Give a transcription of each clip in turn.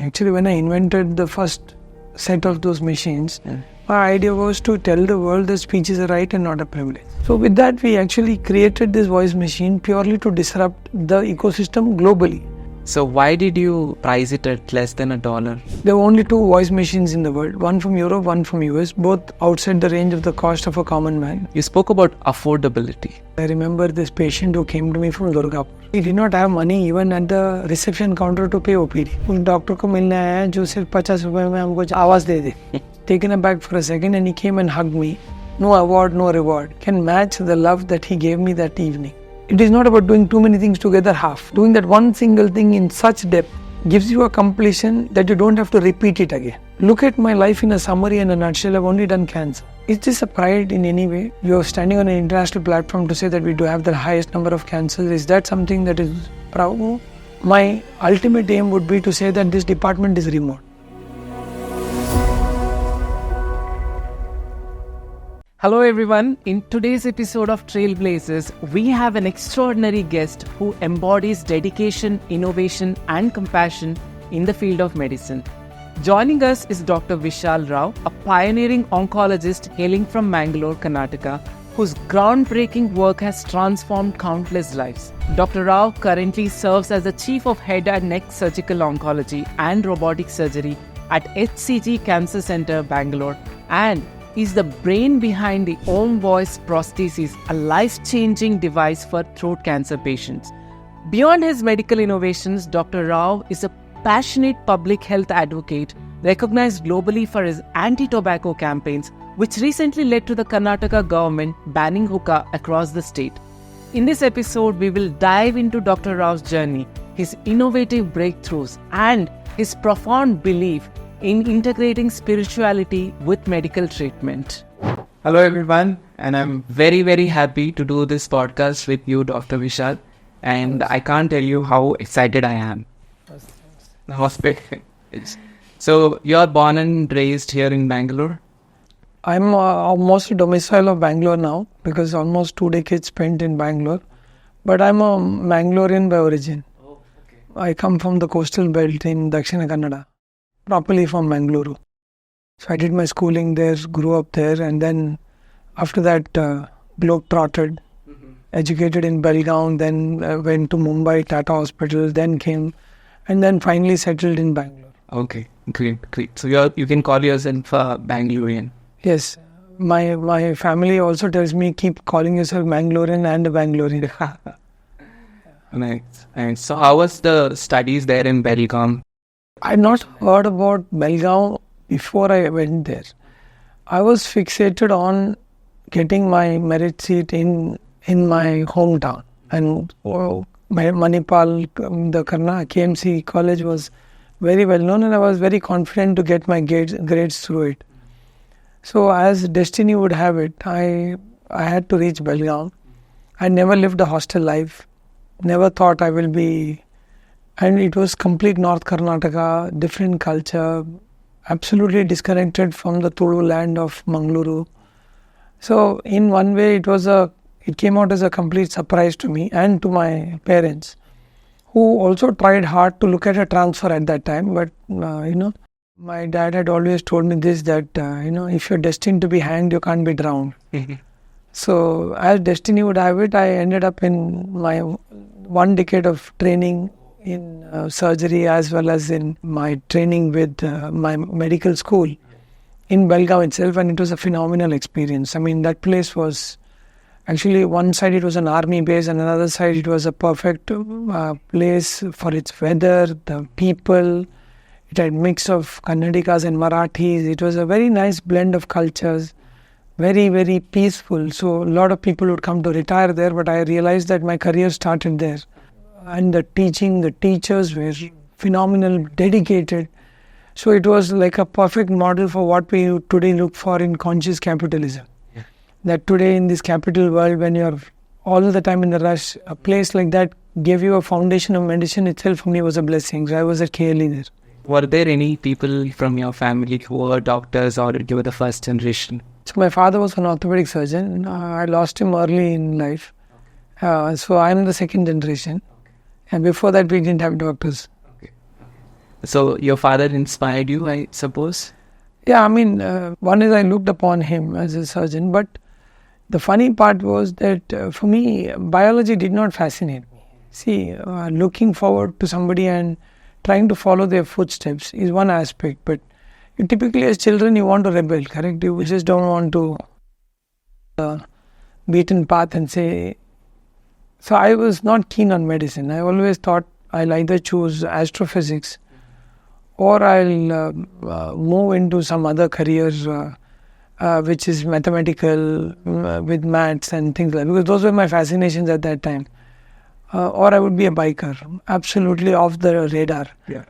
Actually, when I invented the first set of those machines, my idea was to tell the world that speech is a right and not a privilege. So with that, we actually created this voice machine purely to disrupt the ecosystem globally. So why did you price it at less than $1? There were only 2 voice machines in the world, one from Europe, one from US, both outside the range of the cost of a common man. You spoke about affordability. I remember this patient who came to me from Durgapur. He did not have money even at the reception counter to pay OPD. उस doctor को मिलने आया जो सिर्फ 50 रुपए में हमको आवाज दे दे. Taken aback for a second and he came and hugged me. No award, no reward can match the love that he gave me that evening. It is not about doing too many things together half. Doing that one single thing in such depth gives you a completion that you don't have to repeat it again. Look at my life in a summary and a nutshell. I've only done cancer. Is this a pride in any way? You're standing on an international platform to say that we do have the highest number of cancers. Is that something that is proud? My ultimate aim would be to say that this department is remote. Hello everyone, in today's episode of Trailblazers, we have an extraordinary guest who embodies dedication, innovation and compassion in the field of medicine. Joining us is Dr. Vishal Rao, a pioneering oncologist hailing from Mangalore, Karnataka, whose groundbreaking work has transformed countless lives. Dr. Rao currently serves as the Chief of Head and Neck Surgical Oncology and Robotic Surgery at HCG Cancer Centre, Bangalore, and is the brain behind the Aum Voice Prosthesis, a life-changing device for throat cancer patients. Beyond his medical innovations, Dr. Rao is a passionate public health advocate recognized globally for his anti-tobacco campaigns, which recently led to the Karnataka government banning hookah across the state. In this episode, we will dive into Dr. Rao's journey, his innovative breakthroughs, and his profound belief in integrating spirituality with medical treatment. Hello everyone, and I'm very, very happy to do this podcast with you, Dr. Vishal, and I can't tell you how excited I am. So, you're born and raised here in Bangalore? I'm mostly domicile of Bangalore now because almost 2 decades spent in Bangalore, but I'm a Mangalorean by origin. Oh, okay. I come from the coastal belt in Dakshina Kannada. Properly from Mangaluru. So I did my schooling there, grew up there, and then after that globe-trotted, educated in Belgaum, then went to Mumbai, Tata Hospital, then came, and then finally settled in Bangalore. Okay, great. So you can call yourself Bangalorean. Yes, my family also tells me keep calling yourself Mangalorean and a Bangalorean. Nice. So how was the studies there in Belgaum? I had not heard about Belgaum before I went there. I was fixated on getting my merit seat in my hometown. And Manipal, the KMC college was very well known, and I was very confident to get my grades through it. So as destiny would have it, I had to reach Belgaum. I never lived a hostel life. Never thought I will be... And it was complete North Karnataka, different culture, absolutely disconnected from the Tulu land of Mangaluru. So in one way, it came out as a complete surprise to me and to my parents, who also tried hard to look at a transfer at that time. But my dad had always told me this, that if you're destined to be hanged, you can't be drowned. So as destiny would have it, I ended up in my 1 decade of training in surgery as well as in my training with my medical school in Belgaum itself, and it was a phenomenal experience. I mean, that place was actually, one side it was an army base and another side it was a perfect place for its weather, the people. It had mix of Kannadikas and Marathis. It was a very nice blend of cultures, very, very peaceful. So a lot of people would come to retire there, but I realized that my career started there. And the teachers were phenomenal, dedicated. So it was like a perfect model for what we today look for in conscious capitalism. Yeah. That today in this capital world, when you're all the time in the rush, a place like that gave you a foundation of medicine itself. For me was a blessing. So I was at KLE there. Were there any people from your family who were doctors, or you were the first generation? So my father was an orthopedic surgeon. I lost him early in life. So I'm the second generation. And before that, we didn't have doctors. Okay. So your father inspired you, I suppose? Yeah, I mean, one is I looked upon him as a surgeon, but the funny part was that for me, biology did not fascinate me. See, looking forward to somebody and trying to follow their footsteps is one aspect, but you typically as children, you want to rebel, correct? You just don't want to beaten path and say. So I was not keen on medicine. I always thought I'll either choose astrophysics or I'll move into some other career which is mathematical with maths and things like that, because those were my fascinations at that time. Or I would be a biker, absolutely off the radar. Yeah.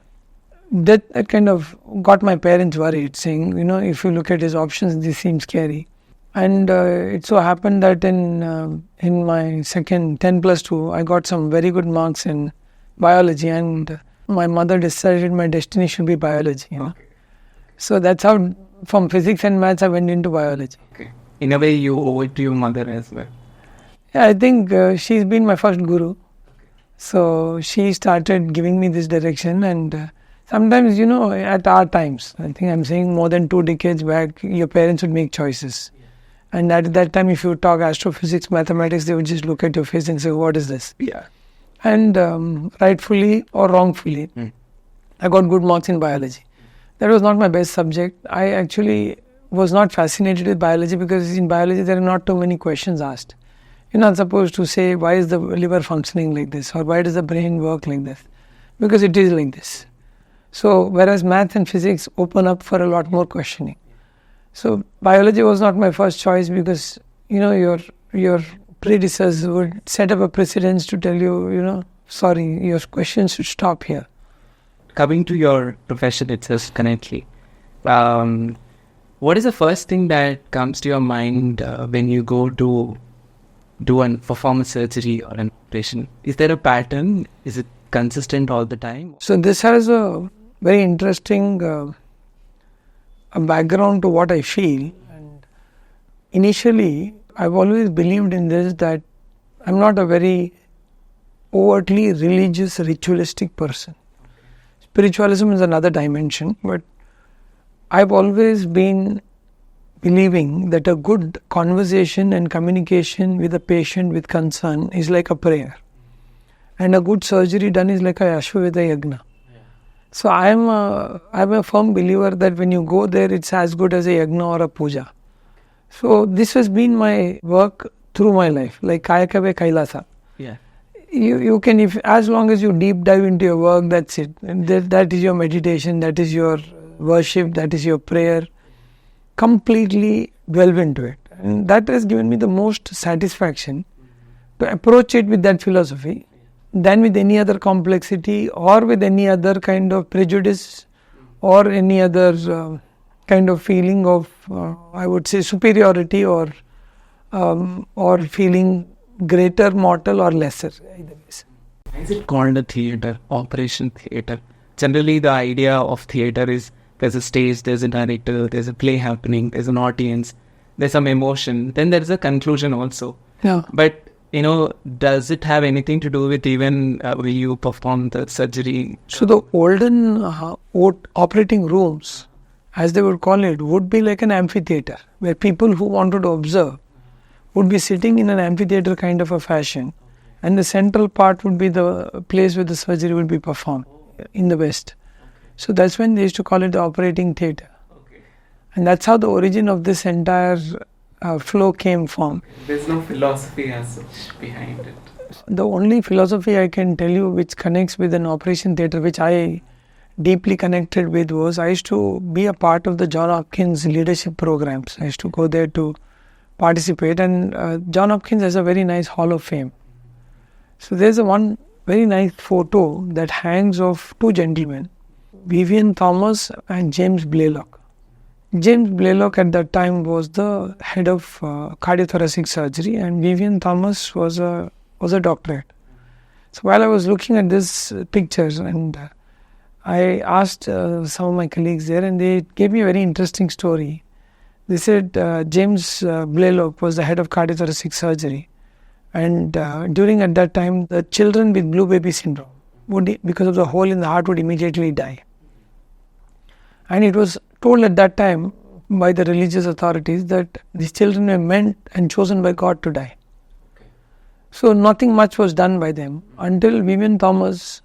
That kind of got my parents worried, saying, if you look at his options, this seems scary. And it so happened that in my second 10+2, I got some very good marks in biology, and my mother decided my destiny should be biology. Okay. So that's how, from physics and maths, I went into biology. Okay. In a way, you owe it to your mother as well. Yeah, I think she's been my first guru. So she started giving me this direction, and sometimes, at our times, I think I'm saying more than 2 decades back, your parents would make choices. Yeah. And at that time, if you talk astrophysics, mathematics, they would just look at your face and say, what is this? Yeah. And rightfully or wrongfully, I got good marks in biology. That was not my best subject. I actually was not fascinated with biology because in biology, there are not too many questions asked. You're not supposed to say, why is the liver functioning like this? Or why does the brain work like this? Because it is like this. So, whereas math and physics open up for a lot more questioning. So, biology was not my first choice because, your predecessors would set up a precedence to tell you, sorry, your questions should stop here. Coming to your profession itself currently, what is the first thing that comes to your mind when you go to perform a surgery or an operation? Is there a pattern? Is it consistent all the time? So this has a very interesting a background to what I feel. And initially, I've always believed in this, that I'm not a very overtly religious, ritualistic person. Spiritualism is another dimension, but I've always been believing that a good conversation and communication with a patient with concern is like a prayer. And a good surgery done is like a Ashwamedha Yagna. Yeah. So I'm a firm believer that when you go there, it's as good as a Yagna or a Puja. So this has been my work through my life, like Kayakave Kailasa. Yeah. You can, as long as you deep dive into your work, that's it. And that is your meditation, that is your worship, that is your prayer. Completely delve into it. And that has given me the most satisfaction to approach it with that philosophy than with any other complexity or with any other kind of prejudice or any other kind of feeling of, I would say, superiority or feeling greater, mortal or lesser. Either ways. Why is it called a theatre, operation theatre? Generally, the idea of theatre is there's a stage, there's a director, there's a play happening, there's an audience, there's some emotion, then there's a conclusion also. Yeah. But, does it have anything to do with even when you perform the surgery? So the olden operating rooms, as they would call it, would be like an amphitheater, where people who wanted to observe would be sitting in an amphitheater kind of a fashion, and the central part would be the place where the surgery would be performed in the West. So that's when they used to call it the operating theatre. Okay. And that's how the origin of this entire flow came from. There's no philosophy as such behind it. The only philosophy I can tell you which connects with an operation theatre, which I deeply connected with, was I used to be a part of the John Hopkins leadership programs. I used to go there to participate, and John Hopkins has a very nice Hall of Fame. So there's one very nice photo that hangs of 2 gentlemen, Vivian Thomas and James Blaylock. James Blaylock at that time was the head of cardiothoracic surgery, and Vivian Thomas was a doctorate. So while I was looking at these pictures, and I asked some of my colleagues there, and they gave me a very interesting story. They said James Blaylock was the head of cardiothoracic surgery, and during at that time, the children with blue baby syndrome would, because of the hole in the heart, would immediately die. And it was told at that time by the religious authorities that these children were meant and chosen by God to die. So nothing much was done by them until Vivian Thomas,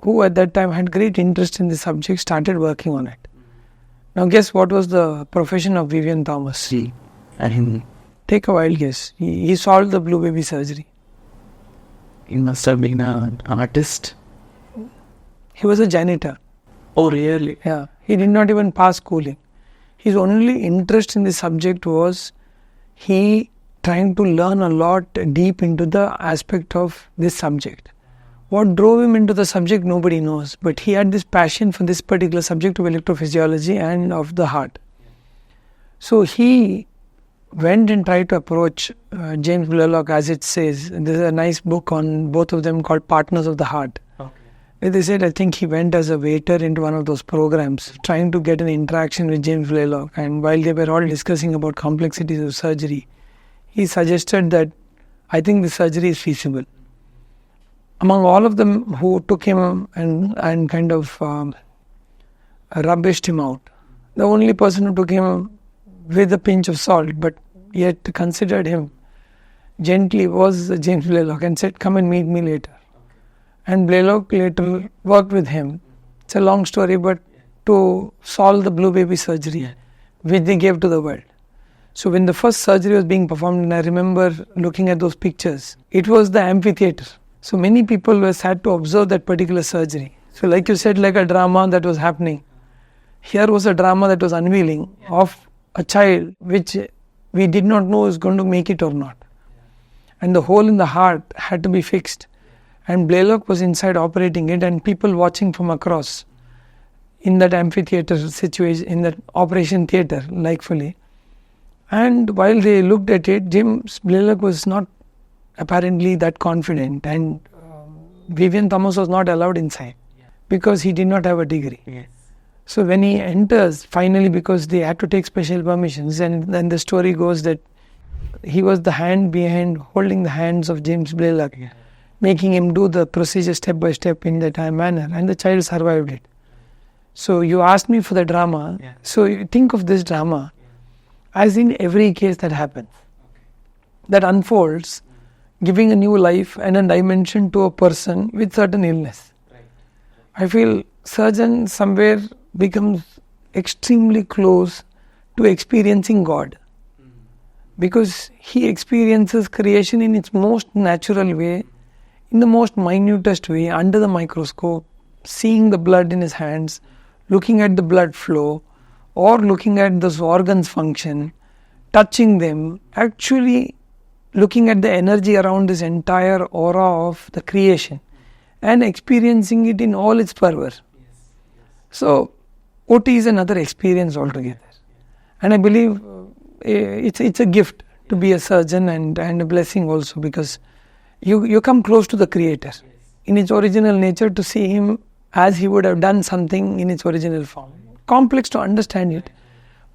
who at that time had great interest in the subject, started working on it. Now guess what was the profession of Vivian Thomas? Take a wild guess. He solved the blue baby surgery. He must have been an artist. He was a janitor. Oh, really? Yeah. He did not even pass schooling. His only interest in the subject was he trying to learn a lot deep into the aspect of this subject. What drove him into the subject, nobody knows. But he had this passion for this particular subject of electrophysiology and of the heart. So he went and tried to approach James Blaylock, as it says. There's a nice book on both of them called Partners of the Heart. Okay. They said, I think he went as a waiter into one of those programs, trying to get an interaction with James Blaylock. And while they were all discussing about complexities of surgery, he suggested that, I think the surgery is feasible. Among all of them who took him and kind of rubbished him out, the only person who took him with a pinch of salt, but yet considered him gently, was James Blaylock, and said, come and meet me later. And Blaylock later worked with him. It's a long story, but to solve the blue baby surgery, which they gave to the world. So when the first surgery was being performed, and I remember looking at those pictures, it was the amphitheater. So many people were sad to observe that particular surgery. So like you said, like a drama that was happening. Here was a drama that was unveiling of a child which we did not know was going to make it or not. And the hole in the heart had to be fixed. And Blaylock was inside operating it, and people watching from across in that amphitheater situation, in that operation theater, likefully. And while they looked at it, James Blaylock was not apparently that confident, and Vivian Thomas was not allowed inside because he did not have a degree. Yes. So when he enters, finally, because they had to take special permissions, and then the story goes that he was the hand behind holding the hands of James Blaylock, making him do the procedure step by step in that manner, and the child survived it. So you asked me for the drama. So you think of this drama as in every case that happens, that unfolds, giving a new life and a dimension to a person with certain illness. I feel surgeon somewhere becomes extremely close to experiencing God, because he experiences creation in its most natural way, in the most minutest way, under the microscope, seeing the blood in his hands, looking at the blood flow, or looking at those organs function, touching them, actually looking at the energy around this entire aura of the creation and experiencing it in all its fervor. So OT is another experience altogether. And I believe it's a gift to be a surgeon and a blessing also, because you come close to the Creator in its original nature, to see Him as He would have done something in its original form. Complex to understand it,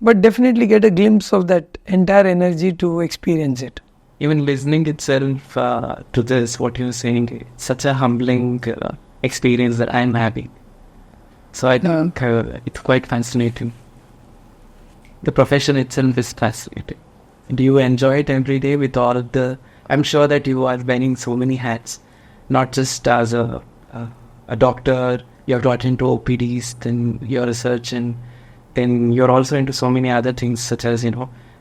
but definitely get a glimpse of that entire energy to experience it. Even listening itself to this, what you're saying, it's such a humbling experience that I'm having. So I think it's quite fascinating. The profession itself is fascinating. Do you enjoy it every day with all of the... I'm sure that you are wearing so many hats, not just as a doctor, you're got into OPDs, then you're a surgeon, then you're also into so many other things such as,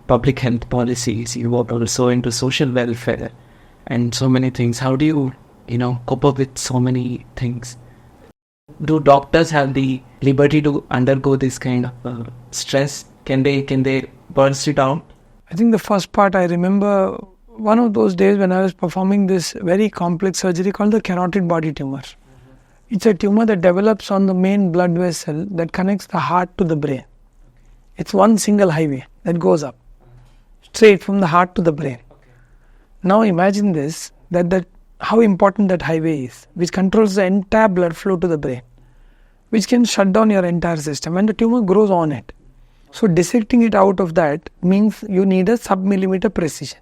public health policies, you are also into social welfare and so many things. How do you, cope up with so many things? Do doctors have the liberty to undergo this kind of stress? Can they burst it out? I think the first part, I remember one of those days when I was performing this very complex surgery called the carotid body tumor. It's a tumor that develops on the main blood vessel that connects the heart to the brain. It's one single highway that goes up, straight from the heart to the brain. Now imagine this, that how important that highway is, which controls the entire blood flow to the brain, which can shut down your entire system, and the tumor grows on it. So dissecting it out of that means you need a sub-millimeter precision,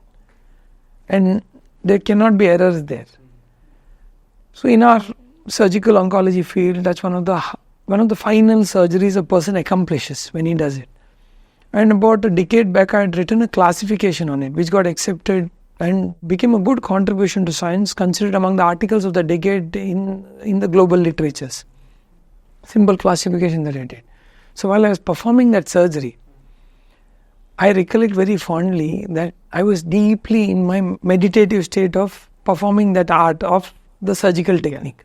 and there cannot be errors there. So in our surgical oncology field, that's one of the one of the final surgeries a person accomplishes when he does it. And about a decade back, I had written a classification on it, which got accepted and became a good contribution to science, considered among the articles of the decade in the global literatures. Simple classification that I did. So while I was performing that surgery, I recollect very fondly that I was deeply in my meditative state of performing that art of the surgical technique.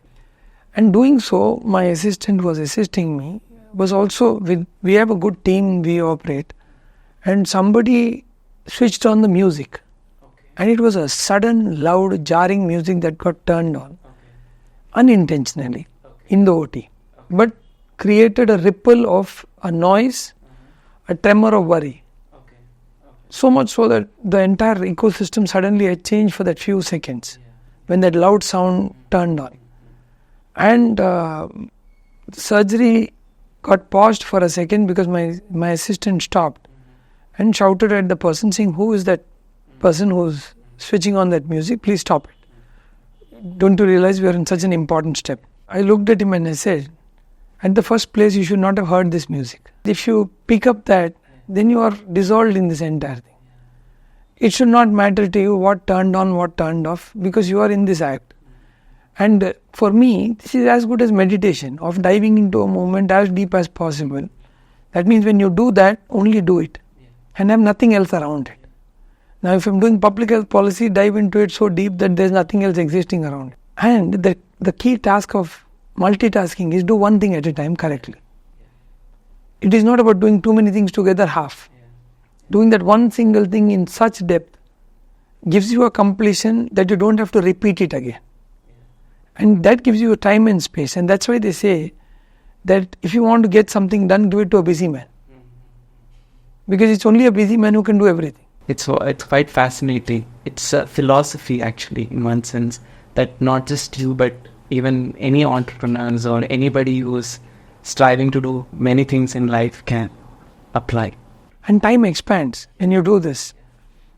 And doing so, my assistant who was assisting me was also we have a good team we operate, and somebody switched on the music. And it was a sudden, loud, jarring music that got turned on unintentionally in the OT, but created a ripple of a noise, a tremor of worry. So much so that the entire ecosystem suddenly had changed for that few seconds when that loud sound turned on. And the surgery got paused for a second because my assistant stopped and shouted at the person saying, "Who is that person who's switching on that music? Please stop it. Don't you realize we are in such an important step?" I looked at him and I said, "At the first place, you should not have heard this music. If you pick up that, then you are dissolved in this entire thing. It should not matter to you what turned on, what turned off, because you are in this act." And for me, this is as good as meditation, of diving into a moment as deep as possible. That means when you do that, only do it and have nothing else around it. Now, if I'm doing public health policy, dive into it so deep that there's nothing else existing around it. And the key task of multitasking is do one thing at a time correctly. It is not about doing too many things together half. Doing that one single thing in such depth gives you a completion that you don't have to repeat it again. And that gives you a time and space. And that's why they say that if you want to get something done, do it to a busy man. Because it's only a busy man who can do everything. It's quite fascinating. It's a philosophy actually, in one sense, that not just you, but even any entrepreneurs or anybody who's striving to do many things in life can apply. And time expands when you do this.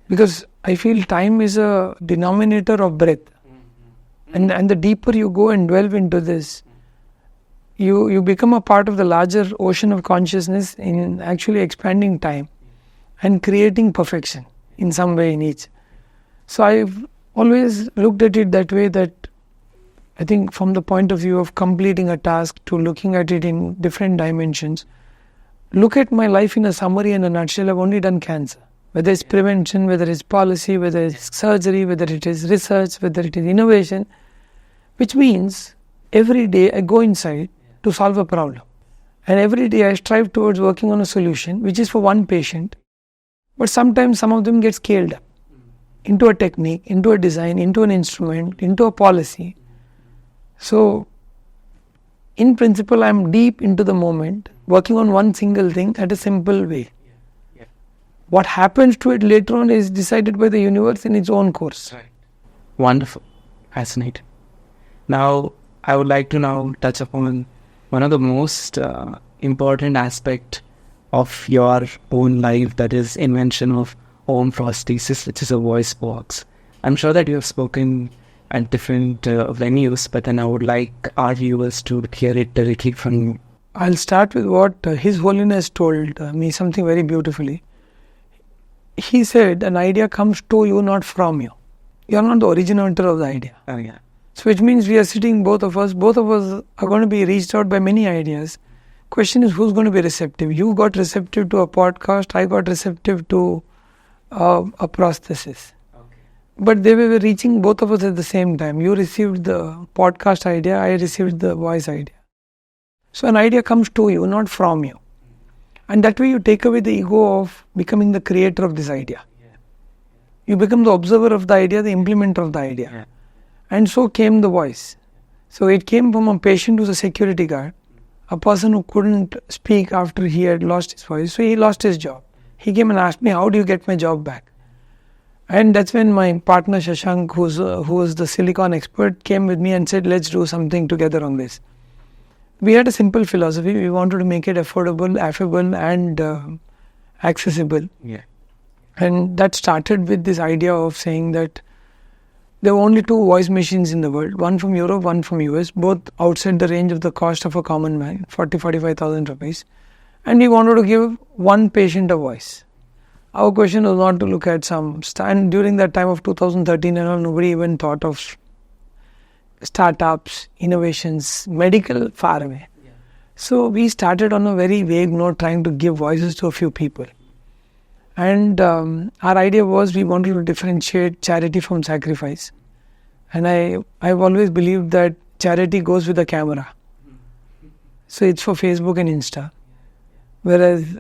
Because I feel time is a denominator of breath. And the deeper you go and delve into this, you become a part of the larger ocean of consciousness in actually expanding time and creating perfection in some way in each. So I've always looked at it that way, that I think from the point of view of completing a task to looking at it in different dimensions, look at my life in a summary and a nutshell. I've only done cancer. Whether it's prevention, whether it's policy, whether it's surgery, whether it is research, whether it is innovation, which means every day I go inside to solve a problem. And every day I strive towards working on a solution, which is for one patient. But sometimes some of them get scaled up into a technique, into a design, into an instrument, into a policy. So, in principle, I'm deep into the moment, working on one single thing at a simple way. What happens to it later on is decided by the universe in its own course. Right. Wonderful. Fascinating. Now, I would like to now touch upon one of the most important aspect of your own life, that is invention of Aum Prosthesis, which is a voice box. I'm sure that you have spoken at different venues, but then I would like our viewers to hear it directly from you. I'll start with what His Holiness told me, something very beautifully. He said, an idea comes to you, not from you. You are not the originator of the idea. Oh, yeah. So which means we are sitting, both of us are going to be reached out by many ideas. Question is, who's going to be receptive? You got receptive to a podcast, I got receptive to a prosthesis. Okay. But they were reaching both of us at the same time. You received the podcast idea, I received the voice idea. So an idea comes to you, not from you. And that way you take away the ego of becoming the creator of this idea. You become the observer of the idea, the implementer of the idea. Yeah. And so came the voice. So it came from a patient who's a security guard, a person who couldn't speak after he had lost his voice. So he lost his job. He came and asked me, how do you get my job back? And that's when my partner Shashank, who was the silicon expert, came with me and said, let's do something together on this. We had a simple philosophy. We wanted to make it affordable, affable and accessible. Yeah. And that started with this idea of saying that there were only 2 voice machines in the world, one from Europe, one from US, both outside the range of the cost of a common man, 45,000 rupees. And we wanted to give one patient a voice. Our question was not to look at some stand. During that time of 2013 and all, nobody even thought of startups, innovations, medical, far away. Yeah. So we started on a very vague note, trying to give voices to a few people. And our idea was we wanted to differentiate charity from sacrifice. And I've always believed that charity goes with the camera. So it's for Facebook and Insta. Whereas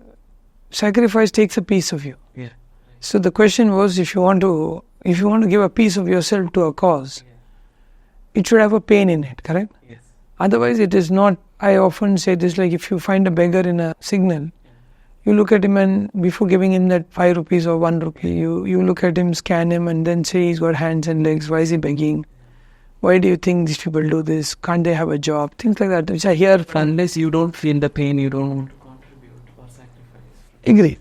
sacrifice takes a piece of you. Yeah. So the question was, if you want to give a piece of yourself to a cause, it should have a pain in it, correct? Yes. Otherwise it is not. I often say this, like if you find a beggar in a signal, you look at him and before giving him that 5 rupees or 1 rupee, you look at him, scan him and then say he's got hands and legs, why is he begging? Why do you think these people do this? Can't they have a job? Things like that, which I hear. Unless you don't feel the pain, you don't want to contribute or sacrifice. Agree.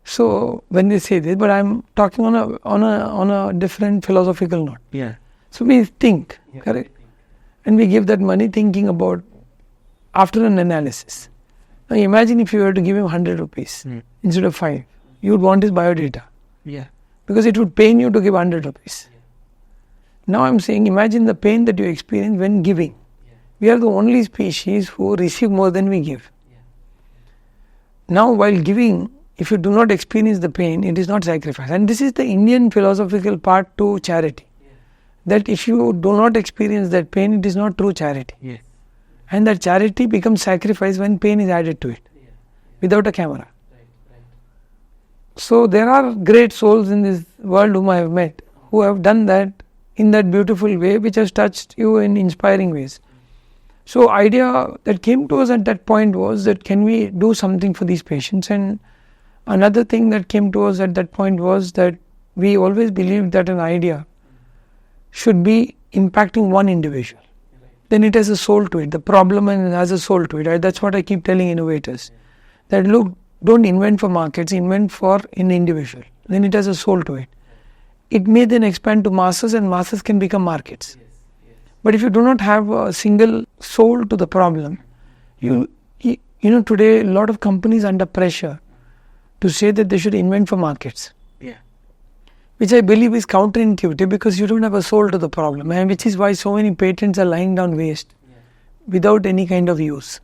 So when they say this, but I'm talking on a different philosophical note. Yeah. So we think, correct? And we give that money thinking about after an analysis. Now imagine if you were to give him 100 rupees instead of 5. You would want his biodata. Yeah. Because it would pain you to give 100 rupees. Yeah. Now I'm saying, imagine the pain that you experience when giving. Yeah. We are the only species who receive more than we give. Yeah. Now while giving, if you do not experience the pain, it is not sacrifice. And this is the Indian philosophical part to charity. Yeah. That if you do not experience that pain, it is not true charity. Yeah. And that charity becomes sacrifice when pain is added to it, without a camera. Right. So there are great souls in this world whom I have met, who have done that in that beautiful way, which has touched you in inspiring ways. So idea that came to us at that point was that can we do something for these patients? And another thing that came to us at that point was that we always believed that an idea should be impacting one individual. Then it has a soul to it. The problem has a soul to it. Right? That's what I keep telling innovators. That look, don't invent for markets, invent for an individual. Then it has a soul to it. It may then expand to masses and masses can become markets. But if you do not have a single soul to the problem, you know today a lot of companies under pressure to say that they should invent for markets. Which I believe is counterintuitive because you don't have a soul to the problem, and which is why so many patents are lying down waste without any kind of use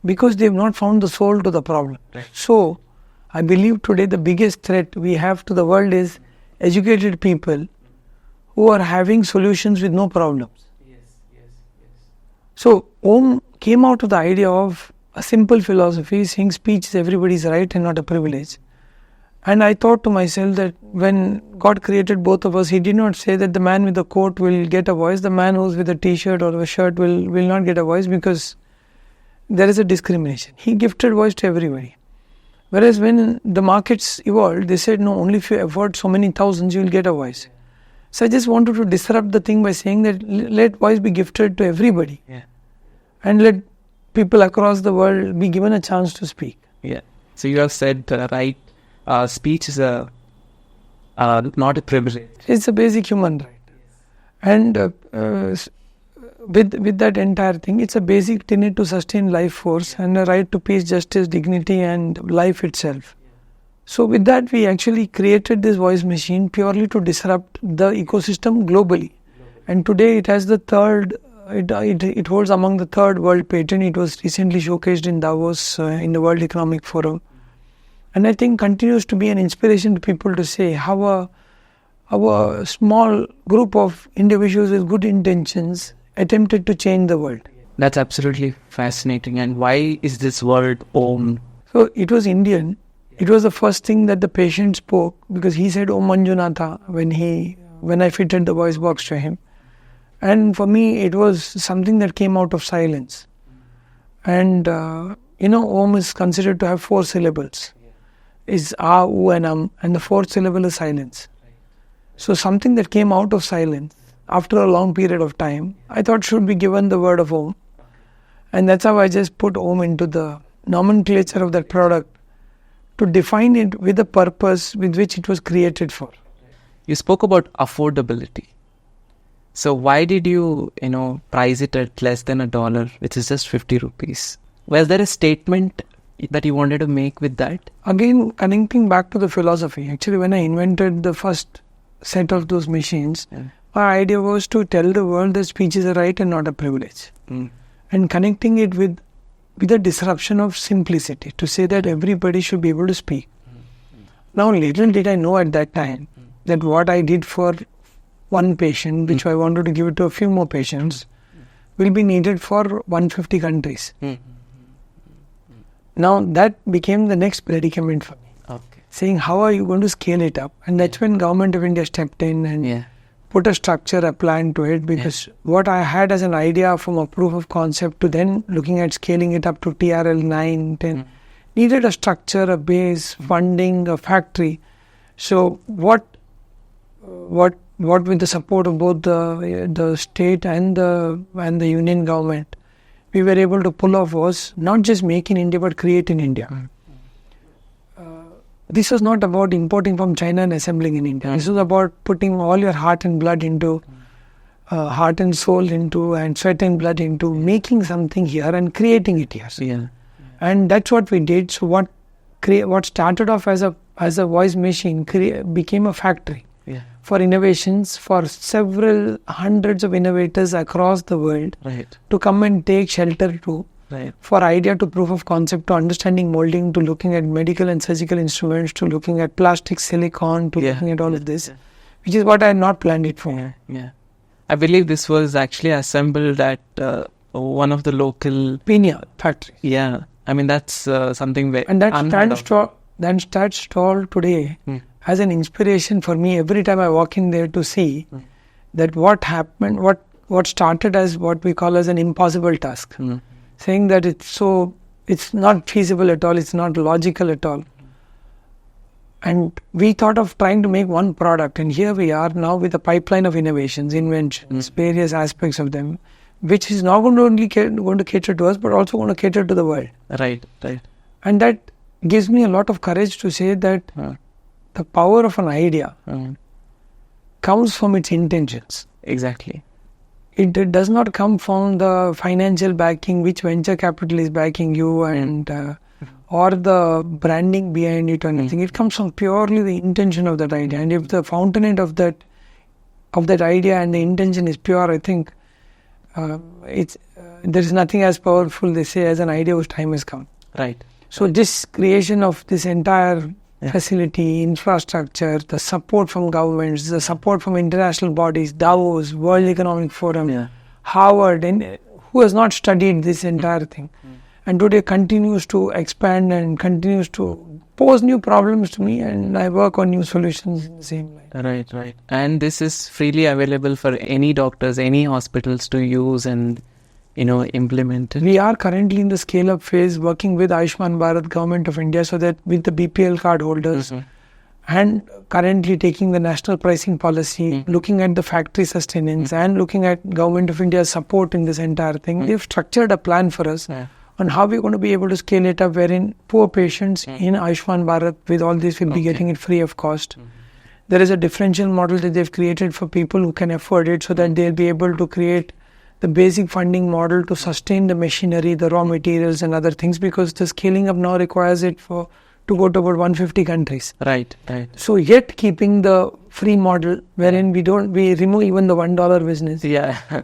because they have not found the soul to the problem. Right. So, I believe today the biggest threat we have to the world is educated people who are having solutions with no problems. So, Aum came out of the idea of a simple philosophy saying speech is everybody's right and not a privilege. And I thought to myself that when God created both of us, He did not say that the man with the coat will get a voice, the man who's with a t-shirt or a shirt will not get a voice because there is a discrimination. He gifted voice to everybody. Whereas when the markets evolved, they said, no, only if you afford so many thousands, you will get a voice. So I just wanted to disrupt the thing by saying that let voice be gifted to everybody. And let people across the world be given a chance to speak. So you have said, right, speech is not a privilege. It's a basic human right. And with that entire thing, it's a basic tenet to sustain life force and a right to peace, justice, dignity and life itself. So with that, we actually created this voice machine purely to disrupt the ecosystem globally. And today it has the third, it holds among the third world patent. It was recently showcased in Davos in the World Economic Forum. And I think continues to be an inspiration to people to say how a small group of individuals with good intentions attempted to change the world. That's absolutely fascinating. And why is this word Aum? So it was Indian. It was the first thing that the patient spoke because he said Om Manjunatha when I fitted the voice box to him. And for me, it was something that came out of silence. And Om is considered to have 4 syllables. Is A, U and and the 4th syllable is silence. So something that came out of silence after a long period of time, I thought should be given the word of Aum. And that's how I just put Aum into the nomenclature of that product to define it with the purpose with which it was created for. You spoke about affordability. So why did you, price it at less than $1, which is just 50 rupees? Was there a statement that you wanted to make with that? Again, connecting back to the philosophy. Actually, when I invented the first set of those machines, my idea was to tell the world that speech is a right and not a privilege. And connecting it with a disruption of simplicity, to say that everybody should be able to speak. Now, little did I know at that time that what I did for one patient, which I wanted to give it to a few more patients, will be needed for 150 countries. Now, that became the next predicament for me. Saying, how are you going to scale it up? And that's when Government of India stepped in and put a structure, a plan to it, because what I had as an idea from a proof of concept to then looking at scaling it up to TRL 9, 10, needed a structure, a base, funding, a factory. So what with the support of both the state and the union government, we were able to pull off was not just make in India but create in India. This was not about importing from China and assembling in India. This was about putting all your heart and blood into, heart and soul into, and sweat and blood into making something here and creating it here. And that's what we did. So what started off as a voice machine became a factory for innovations for several hundreds of innovators across the world to come and take shelter to. For idea to proof of concept, to understanding molding, to looking at medical and surgical instruments, to looking at plastic, silicon, to looking at all of this, which is what I had not planned it for. I believe this was actually assembled at one of the local Pina factory. I mean, that's something very... And that stands tall today as an inspiration for me every time I walk in there to see that what happened, what started as what we call as an impossible task. Saying that it's not feasible at all, it's not logical at all. And we thought of trying to make one product, and here we are now with a pipeline of innovations, inventions, various aspects of them, which is not only going to cater to us, but also going to cater to the world. Right. And that gives me a lot of courage to say that the power of an idea comes from its intentions. Exactly. It does not come from the financial backing, which venture capital is backing you, and or the branding behind it or anything. It comes from purely the intention of that idea. And if the fountainhead of that idea and the intention is pure, I think there is nothing as powerful, they say, as an idea whose time has come. Right. So this creation of this entire facility, infrastructure, the support from governments, the support from international bodies, Davos, World Economic Forum, Harvard, and who has not studied this entire thing, and today continues to expand and continues to pose new problems to me, and I work on new solutions in the same line. Right. And this is freely available for any doctors, any hospitals to use and implement it. We are currently in the scale-up phase, working with Ayushman Bharat, Government of India, so that with the BPL card holders, and currently taking the national pricing policy, looking at the factory sustenance, and looking at Government of India's support in this entire thing. They've structured a plan for us on how we're going to be able to scale it up, wherein poor patients in Ayushman Bharat with all this will be getting it free of cost. There is a differential model that they've created for people who can afford it, so that they'll be able to create the basic funding model to sustain the machinery, the raw materials and other things, because the scaling up now requires it to go to about 150 countries. Right. So yet keeping the free model, wherein we remove even the $1 business.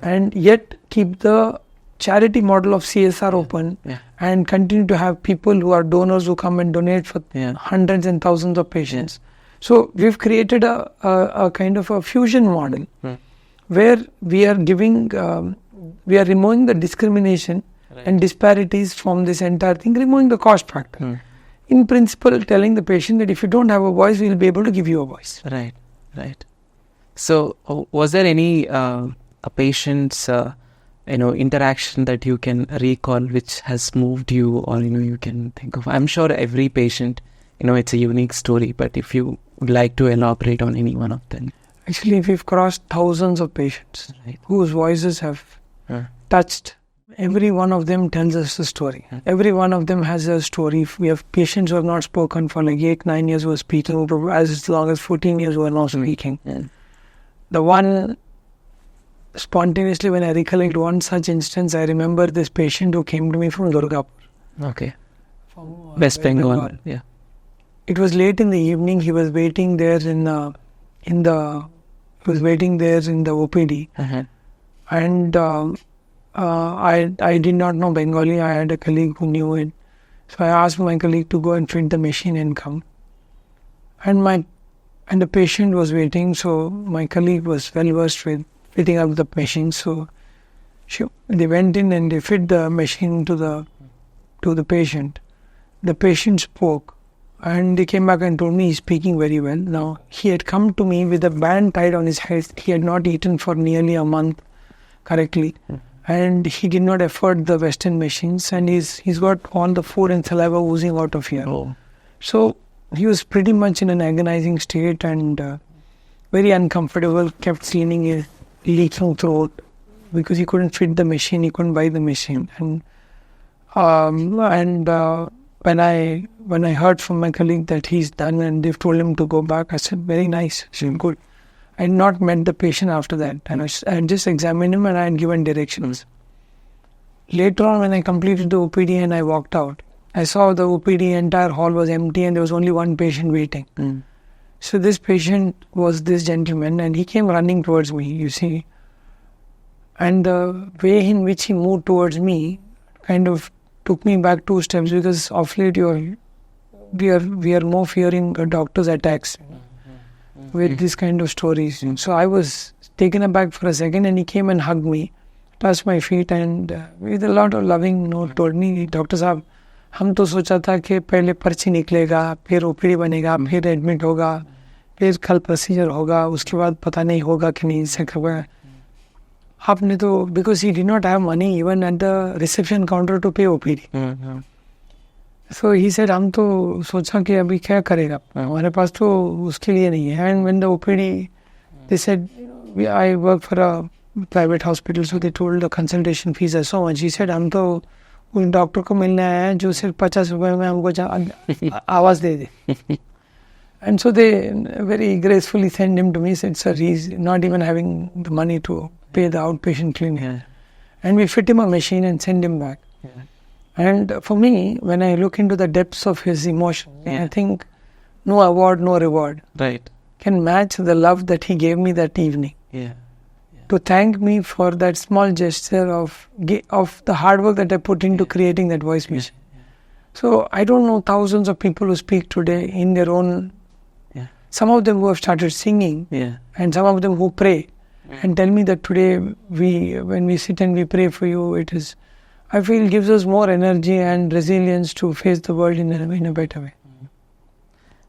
And yet keep the charity model of CSR open, and continue to have people who are donors who come and donate for hundreds and thousands of patients. So we've created a kind of a fusion model where we are giving... we are removing the discrimination and disparities from this entire thing, removing the cost factor. In principle, telling the patient that if you don't have a voice, we will be able to give you a voice. Right. So, was there any a patient's interaction that you can recall which has moved you, or you can think of? I'm sure every patient, it's a unique story, but if you would like to elaborate on any one of them. Actually, we've crossed thousands of patients whose voices have touched. Every one of them tells us a story. Every one of them has a story. We have patients who have not spoken for like 8-9 years who are speaking, as long as 14 years who are not speaking. The one spontaneously, when I recollect one such instance, I remember this patient who came to me from Durgapur. Okay. From West Bengal. Yeah. It was late in the evening. He was waiting there in the OPD, and I did not know Bengali. I had a colleague who knew it, so I asked my colleague to go and fit the machine and come. And the patient was waiting, so my colleague was well versed with fitting up the machine. So they went in and they fit the machine to the patient. The patient spoke, and they came back and told me he's speaking very well. Now, he had come to me with a band tied on his head. He had not eaten for nearly a month correctly, and he did not afford the Western machines, and he's got all the food and saliva oozing out of here. So he was pretty much in an agonizing state and very uncomfortable, kept cleaning his leaking throat because he couldn't fit the machine, he couldn't buy the machine. And when I heard from my colleague that he's done and they've told him to go back, I said, very nice, I said, good. I had not met the patient after that, and I had just examined him and I had given directions. Later on, when I completed the OPD and I walked out, I saw the OPD entire hall was empty and there was only one patient waiting. So this patient was this gentleman, and he came running towards me, you see. And the way in which he moved towards me kind of took me back 2 steps, because of late we are more fearing doctors' attacks with this kind of stories. So I was taken aback for a second, and he came and hugged me, touched my feet, and with a lot of loving note told me, Doctor Saab, हम तो सोचा था कि पहले पर्ची निकलेगा, फिर OPD बनेगा, फिर एडमिट होगा, फिर कल प्रोसीजर होगा, उसके बाद पता नहीं होगा कि नहीं होगा. आपने तो, because he did not have money even at the reception counter to pay OPD. So he said, हम तो सोचा कि अभी क्या करेगा, हमारे पास तो उसके लिए नहीं है. And when the OPD, they said, I work for a private hospital, so they told the consultation fees are so much. He said, हम तो उस डॉक्टर को मिलने आया है जो सिर्फ 50 रुपए में हमको आवाज दे दे. And so they very gracefully sent him to me, said, sir, he's not even having the money to pay the outpatient clinic. And we fit him a machine and send him back. And for me, when I look into the depths of his emotion, I think no award, no reward can match the love that he gave me that evening. To thank me for that small gesture of the hard work that I put into creating that voice machine. So I don't know thousands of people who speak today in their own, some of them who have started singing, and some of them who pray and tell me that today when we sit and we pray for you, it is, I feel, gives us more energy and resilience to face the world in a better way.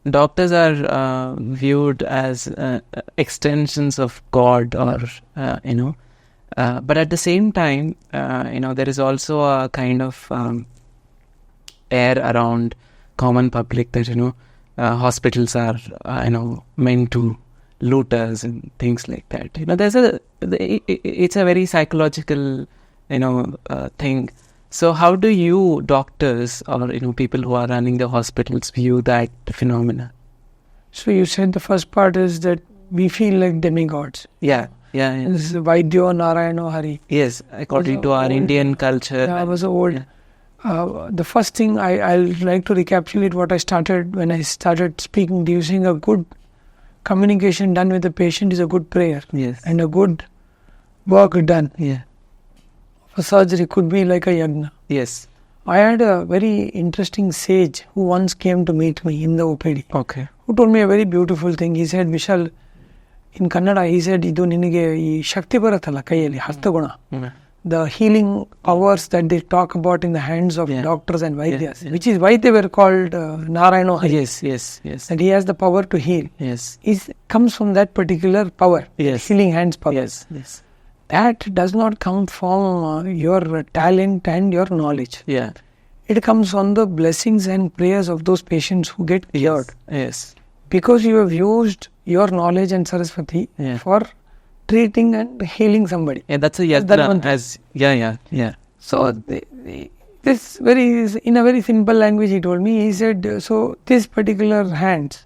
Doctors are viewed as extensions of God, or but at the same time, there is also a kind of air around common public that hospitals are meant to looters and things like that. It's a very psychological thing. So how do you doctors or people who are running the hospitals view that phenomena? So you said the first part is that we feel like demigods. Yeah. This is Vaidyo Narayano Hari. Yes, according to our Indian culture. I was old. The first thing I'll like to recapitulate what I started when I started speaking. Using a good communication done with the patient is a good prayer. Yes. And a good work done. Yeah. A surgery could be like a yagna. Yes. I had a very interesting sage who once came to meet me in the OPD. Okay. Who told me a very beautiful thing. He said, Vishal, in Kannada, he said, Idu ninige shakti baratala kayali hastaguna. The healing powers that they talk about in the hands of doctors and Vaidyas, which is why they were called Narayano Hari. Yes. That he has the power to heal. Yes. It comes from that particular power. Yes. Healing hands power. Yes. That does not come from your talent and your knowledge. Yeah. It comes on the blessings and prayers of those patients who get cured. Yes. Because you have used your knowledge and Saraswati for treating and healing somebody. Yeah, that's a yajna. So this in a very simple language he told me, he said, so this particular hands,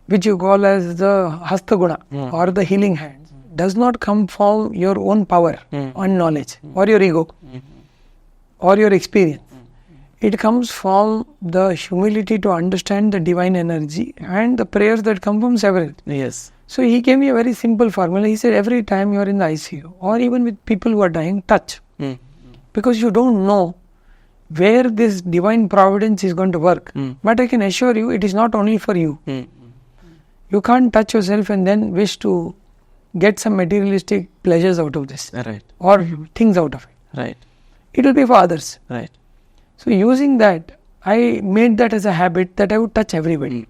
which you call as the hastaguna or the healing hands, does not come from your own power or knowledge or your ego or your experience. It comes from the humility to understand the divine energy and the prayers that come from several. Yes. So he gave me a very simple formula. He said, every time you are in the ICU or even with people who are dying, touch. Because you don't know where this divine providence is going to work. But I can assure you, it is not only for you. You can't touch yourself and then wish to get some materialistic pleasures out of this. Right. Or things out of it. Right. It will be for others. Right. So using that, I made that as a habit that I would touch everybody.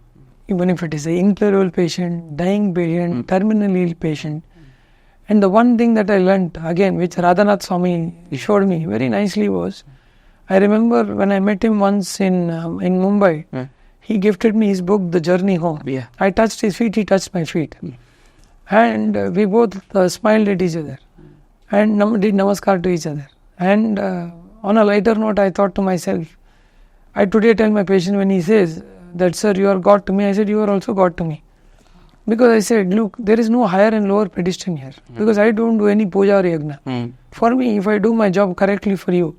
Even if it is an incurable patient, dying patient, terminally ill patient. And the one thing that I learnt, again, which Radhanath Swami showed me very nicely was, I remember when I met him once in Mumbai, he gifted me his book, The Journey Home. Yeah. I touched his feet, he touched my feet. And we both smiled at each other and did namaskar to each other. And on a lighter note, I thought to myself, I today tell my patient when he says that, sir, you are God to me, I said, you are also God to me. Because I said, look, there is no higher and lower pedestal here. Because I don't do any puja or yagna. For me, if I do my job correctly for you,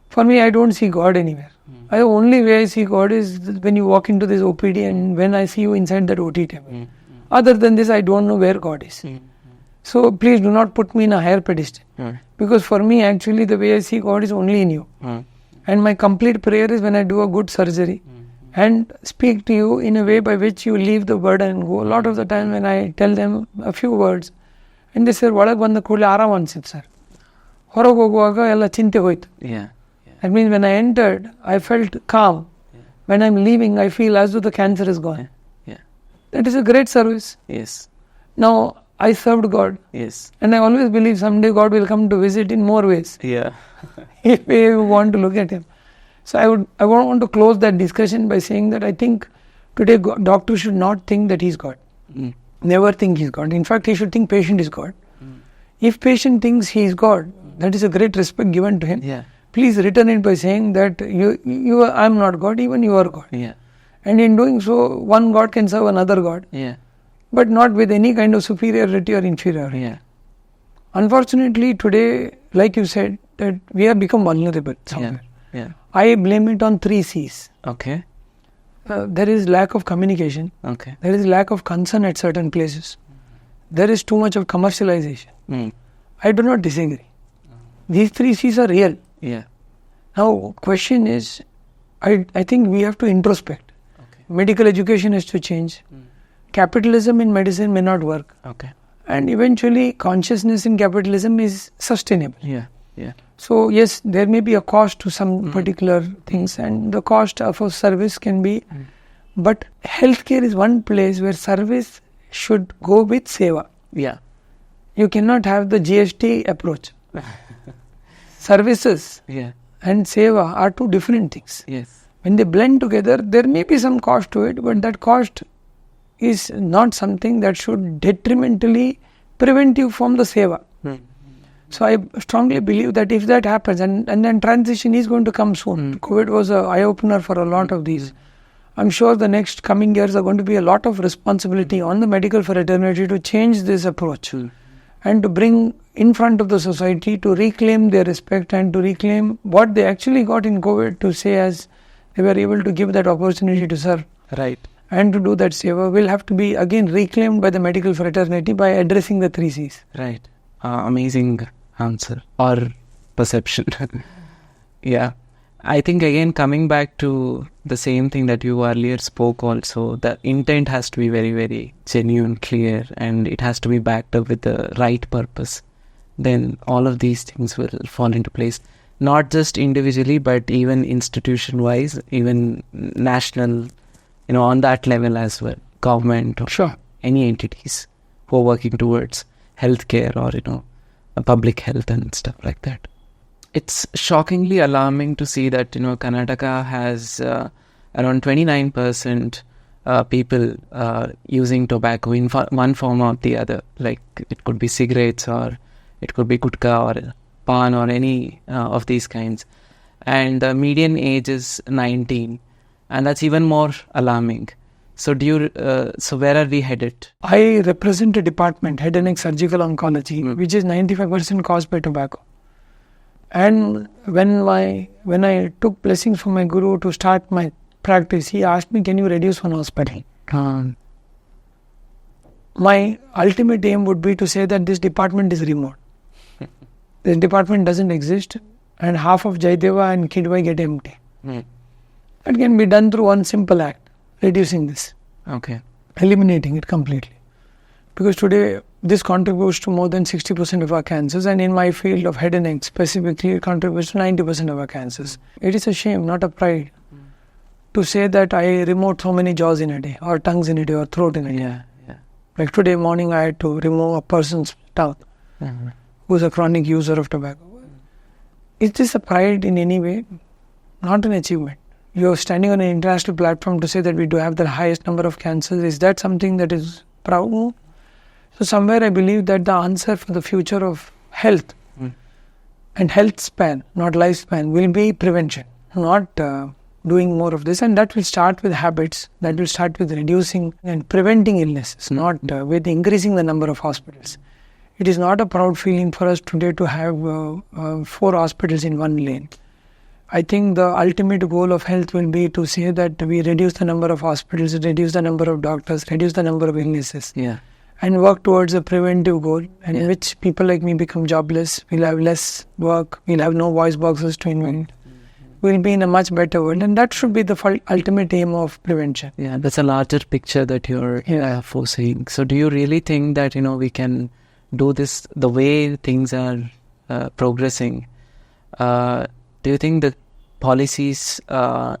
for me, I don't see God anywhere. The only way I see God is when you walk into this OPD and when I see you inside that OT table. Other than this, I don't know where God is. So please do not put me in a higher pedestal. Because for me, actually, the way I see God is only in you. And my complete prayer is when I do a good surgery and speak to you in a way by which you leave the burden and go. A lot of the time when I tell them a few words, and they say, ಒಳಗೆ ಬಂದ ಕೂಡಲೇ ಆರಾಮ ಅನ್ಸಿತ್ತು sir, ಹೊರಗೆ ಹೋಗುವಾಗ ಎಲ್ಲ ಚಿಂತೆ ಹೋಯ್ತು. That means when I entered, I felt calm. When I'm leaving, I feel as though the cancer is gone. That is a great service. Yes. Now, I served God. Yes. And I always believe someday God will come to visit in more ways. Yeah. If we want to look at Him. So I want to close that discussion by saying that I think today doctor should not think that he's God. Never think he's God. In fact, he should think patient is God. If patient thinks he is God, that is a great respect given to him. Yeah. Please return it by saying that I am not God, even you are God. Yeah. And in doing so, one God can serve another God. Yeah. But not with any kind of superiority or inferiority. Yeah. Unfortunately, today, like you said, that we have become vulnerable somewhere. Yeah. I blame it on 3 C's. Okay. There is lack of communication. Okay. There is lack of concern at certain places. There is too much of commercialization. I do not disagree. These 3 C's are real. Yeah. Now, question is, I think we have to introspect. Okay. Medical education has to change. Capitalism in medicine may not work. Okay. And eventually, consciousness in capitalism is sustainable. Yeah. Yeah. So, yes, there may be a cost to some particular things, and the cost of a service can be, but healthcare is one place where service should go with seva. Yeah. You cannot have the GST approach. Services and seva are 2 different things. Yes. When they blend together, there may be some cost to it, but that cost is not something that should detrimentally prevent you from the seva. So I strongly believe that if that happens, and then transition is going to come soon. COVID was an eye-opener for a lot of these. I'm sure the next coming years are going to be a lot of responsibility on the medical fraternity to change this approach and to bring in front of the society to reclaim their respect and to reclaim what they actually got in COVID, to say as they were able to give that opportunity to serve. Right. And to do that seva will have to be again reclaimed by the medical fraternity by addressing the 3 C's. Right. Amazing answer or perception. Yeah. I think again coming back to the same thing that you earlier spoke also, the intent has to be very, very genuine, clear, and it has to be backed up with the right purpose. Then all of these things will fall into place. Not just individually, but even institution-wise, even national, on that level as well. Government or any entities who are working towards healthcare or, public health and stuff like that. It's shockingly alarming to see that, Karnataka has around 29% people using tobacco in one form or the other. Like it could be cigarettes or it could be Hookah or pan or any of these kinds. And the median age is 19. And that's even more alarming. So so where are we headed? I represent a department, head and neck surgical oncology, which is 95% caused by tobacco. And when I took blessings from my guru to start my practice, he asked me, can you reduce one hospital? My ultimate aim would be to say that this department is remote. This department doesn't exist, and half of Jaideva and Kidwai get empty. That can be done through one simple act, reducing this. Okay. Eliminating it completely. Because today, this contributes to more than 60% of our cancers, and in my field of head and neck specifically, it contributes to 90% of our cancers. It is a shame, not a pride, to say that I removed so many jaws in a day, or tongues in a day, or throat in a day. Yeah. Like today morning, I had to remove a person's tongue who is a chronic user of tobacco. Is this a pride in any way? Not an achievement. You're standing on an international platform to say that we do have the highest number of cancers. Is that something that is proud? So somewhere I believe that the answer for the future of health and health span, not lifespan, will be prevention, not doing more of this. And that will start with habits, that will start with reducing and preventing illnesses, not with increasing the number of hospitals. It is not a proud feeling for us today to have 4 hospitals in one lane. I think the ultimate goal of health will be to say that we reduce the number of hospitals, reduce the number of doctors, reduce the number of illnesses, and work towards a preventive goal, and in which people like me become jobless, we'll have less work, we'll have no voice boxes to invent. We'll be in a much better world, and that should be the ultimate aim of prevention. Yeah, that's a larger picture that you're foreseeing. So do you really think that, we can do this the way things are progressing? Do you think the policies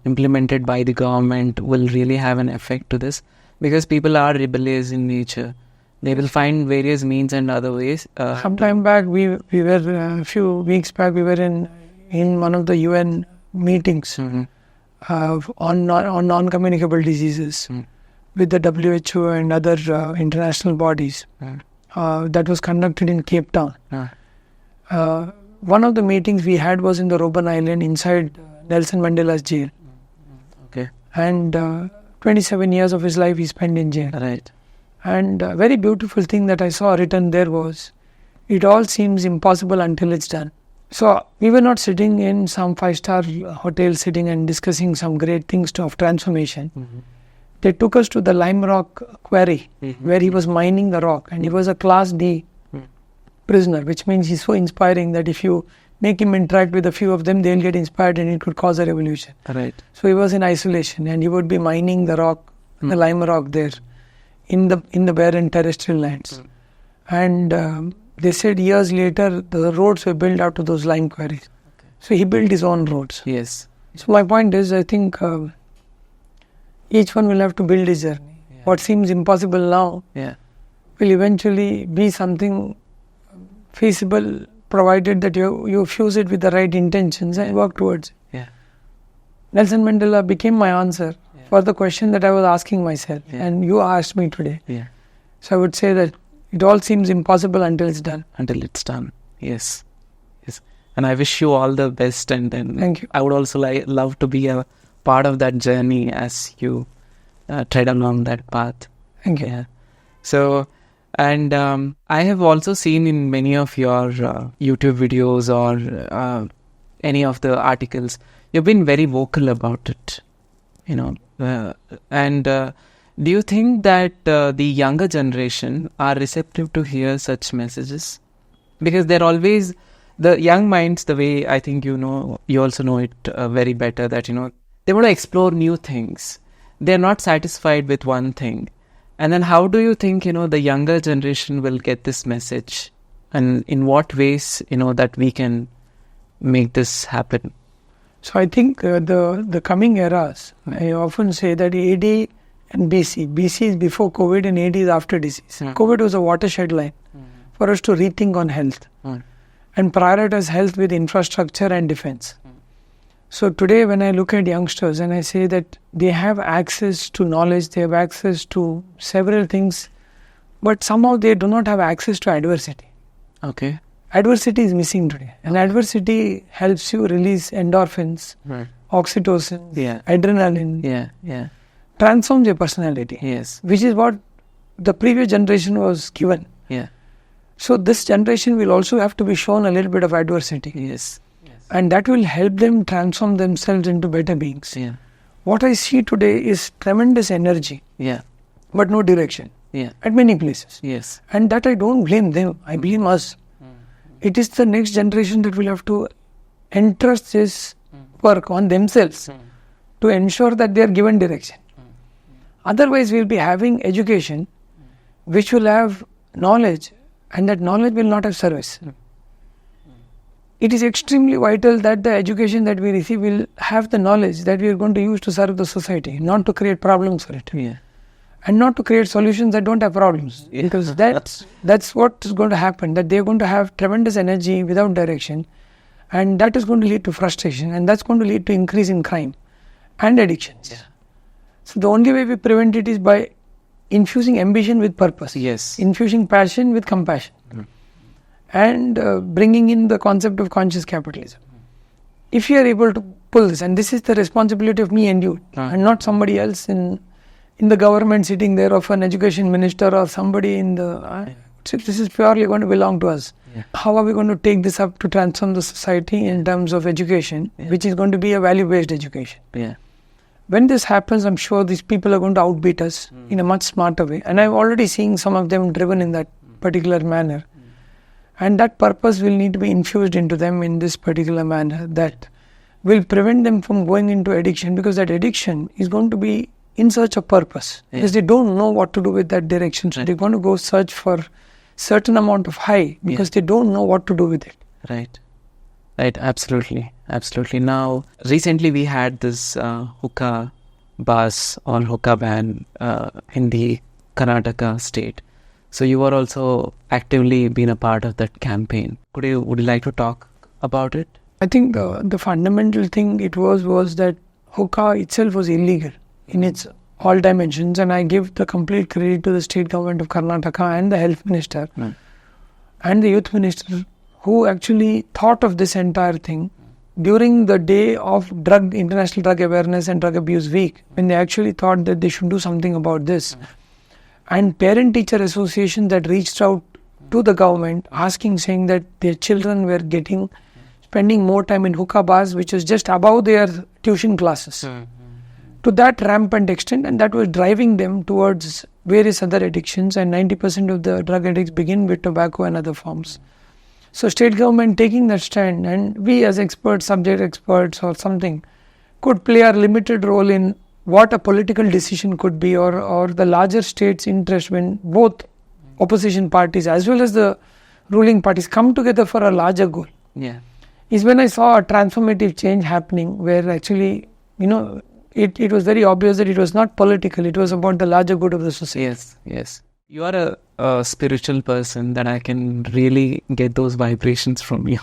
implemented by the government will really have an effect to this? Because people are rebellious in nature. They will find various means and other ways. Some time back, we were a few weeks back, we were in one of the UN meetings on non-communicable diseases with the WHO and other international bodies. That was conducted in Cape Town. One of the meetings we had was in the Robben Island inside Nelson Mandela's jail. Okay. And 27 years of his life he spent in jail. Right. And a very beautiful thing that I saw written there was, it all seems impossible until it's done. So we were not sitting in some 5-star hotel sitting and discussing some great things of transformation. They took us to the Lime Rock quarry where he was mining the rock, and he was a Class D prisoner, which means he's so inspiring that if you make him interact with a few of them, they'll get inspired and it could cause a revolution. Right. So he was in isolation, and he would be mining the rock, the lime rock there in the barren terrestrial lands. And they said years later the roads were built out to those lime quarries. Okay. So he built his own roads. Yes. So my point is, I think each one will have to build his journey. What seems impossible now will eventually be something feasible, provided that you fuse it with the right intentions and work towards it. Nelson Mandela became my answer for the question that I was asking myself, and you asked me today. So I would say that it all seems impossible until it's done. Until it's done. Yes. And I wish you all the best, and then thank you. I would also love to be a part of that journey as you tread along that path. Thank you. So, and I have also seen in many of your YouTube videos or any of the articles, you've been very vocal about it, and do you think that the younger generation are receptive to hear such messages? Because they're always, the young minds, the way I think you also know it very better, that they want to explore new things. They're not satisfied with one thing. And then how do you think, the younger generation will get this message? And in what ways, that we can make this happen? So I think the coming eras, I often say that AD and BC. BC is before COVID and AD is after disease. COVID was a watershed line for us to rethink on health and prioritize health with infrastructure and defense. So today when I look at youngsters and I say that they have access to knowledge, they have access to several things, but somehow they do not have access to adversity. Okay. Adversity is missing today. And adversity helps you release endorphins, oxytocin, adrenaline. transforms your personality. Yes. Which is what the previous generation was given. Yeah. So this generation will also have to be shown a little bit of adversity. Yes. And that will help them transform themselves into better beings. Yeah. What I see today is tremendous energy. Yeah. But no direction. Yeah. At many places. Yes. And that I don't blame them. I blame us. It is the next generation that will have to entrust this work on themselves to ensure that they are given direction. Otherwise, we will be having education which will have knowledge, and that knowledge will not have service. It is extremely vital that the education that we receive will have the knowledge that we are going to use to serve the society, not to create problems for it. Yeah. And not to create solutions that don't have problems. Yeah. Because that's what is going to happen, that they're going to have tremendous energy without direction, and that is going to lead to frustration, and that's going to lead to increase in crime and addictions. Yeah. So the only way we prevent it is by infusing ambition with purpose. Yes. Infusing passion with compassion. And bringing in the concept of conscious capitalism. If you are able to pull this, and this is the responsibility of me and you, and not somebody else in the government sitting there, of an education minister or somebody in the... This is purely going to belong to us. Yeah. How are we going to take this up to transform the society in terms of education, which is going to be a value-based education? Yeah. When this happens, I'm sure these people are going to outbeat us in a much smarter way. And I'm already seeing some of them driven in that particular manner. And that purpose will need to be infused into them in this particular manner that will prevent them from going into addiction, because that addiction is going to be in search of purpose. Yeah. Because they don't know what to do with that direction. So they're going to go search for certain amount of high because they don't know what to do with it. Right. Right. Absolutely. Absolutely. Now, recently we had this hookah bus or hookah ban in the Karnataka state. So you were also actively been a part of that campaign. Would you like to talk about it? I think the fundamental thing it was that hookah itself was illegal in its all dimensions, and I give the complete credit to the state government of Karnataka and the health minister and the youth minister, who actually thought of this entire thing during the day of International Drug Awareness and Drug Abuse Week, when they actually thought that they should do something about this. And parent-teacher association that reached out to the government saying that their children were spending more time in hookah bars, which was just above their tuition classes, to that rampant extent, and that was driving them towards various other addictions, and 90% of the drug addicts begin with tobacco and other forms. So state government taking that stand, and we as experts, subject experts or something, could play a limited role in what a political decision could be, or the larger state's interest, when both opposition parties as well as the ruling parties come together for a larger goal. Yeah. Is when I saw a transformative change happening, where actually, it was very obvious that it was not political, it was about the larger good of the society. Yes, yes. You are a spiritual person, that I can really get those vibrations from you.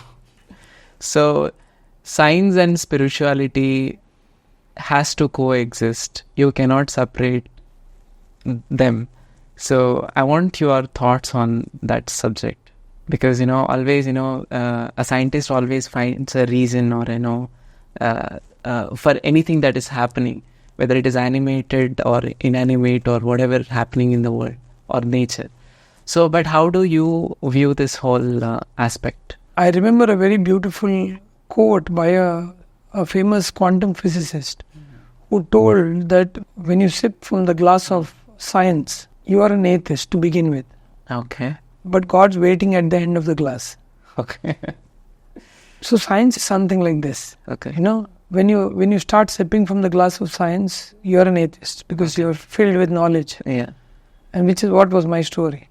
So, science and spirituality has to coexist. You cannot separate them. So, I want your thoughts on that subject. Because, always, a scientist always finds a reason or, for anything that is happening, whether it is animated or inanimate or whatever happening in the world or nature. So, but how do you view this whole aspect? I remember a very beautiful quote by a famous quantum physicist who told that when you sip from the glass of science, you are an atheist to begin with. Okay. But God's waiting at the end of the glass. Okay. So science is something like this. Okay. When you start sipping from the glass of science, you are an atheist because you are filled with knowledge. Yeah. And which is what was my story.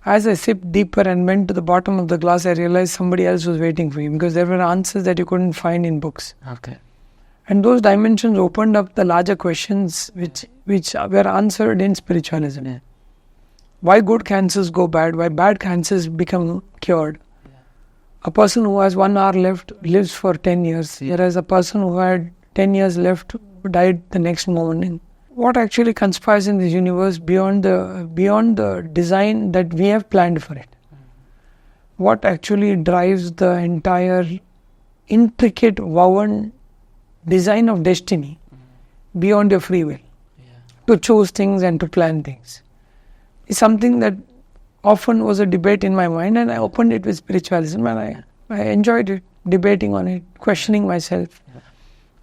As I sipped deeper and went to the bottom of the glass, I realized somebody else was waiting for you, because there were answers that you couldn't find in books. Okay. And those dimensions opened up the larger questions which were answered in spiritualism. Yeah. Why good cancers go bad, why bad cancers become cured. Yeah. A person who has 1 hour left lives for 10 years, whereas a person who had 10 years left died the next morning. What actually conspires in this universe beyond the design that we have planned for it? What actually drives the entire intricate woven design of destiny beyond your free will? to choose things and to plan things. It's something that often was a debate in my mind, and I opened it with spiritualism, and I enjoyed it, debating on it, questioning myself.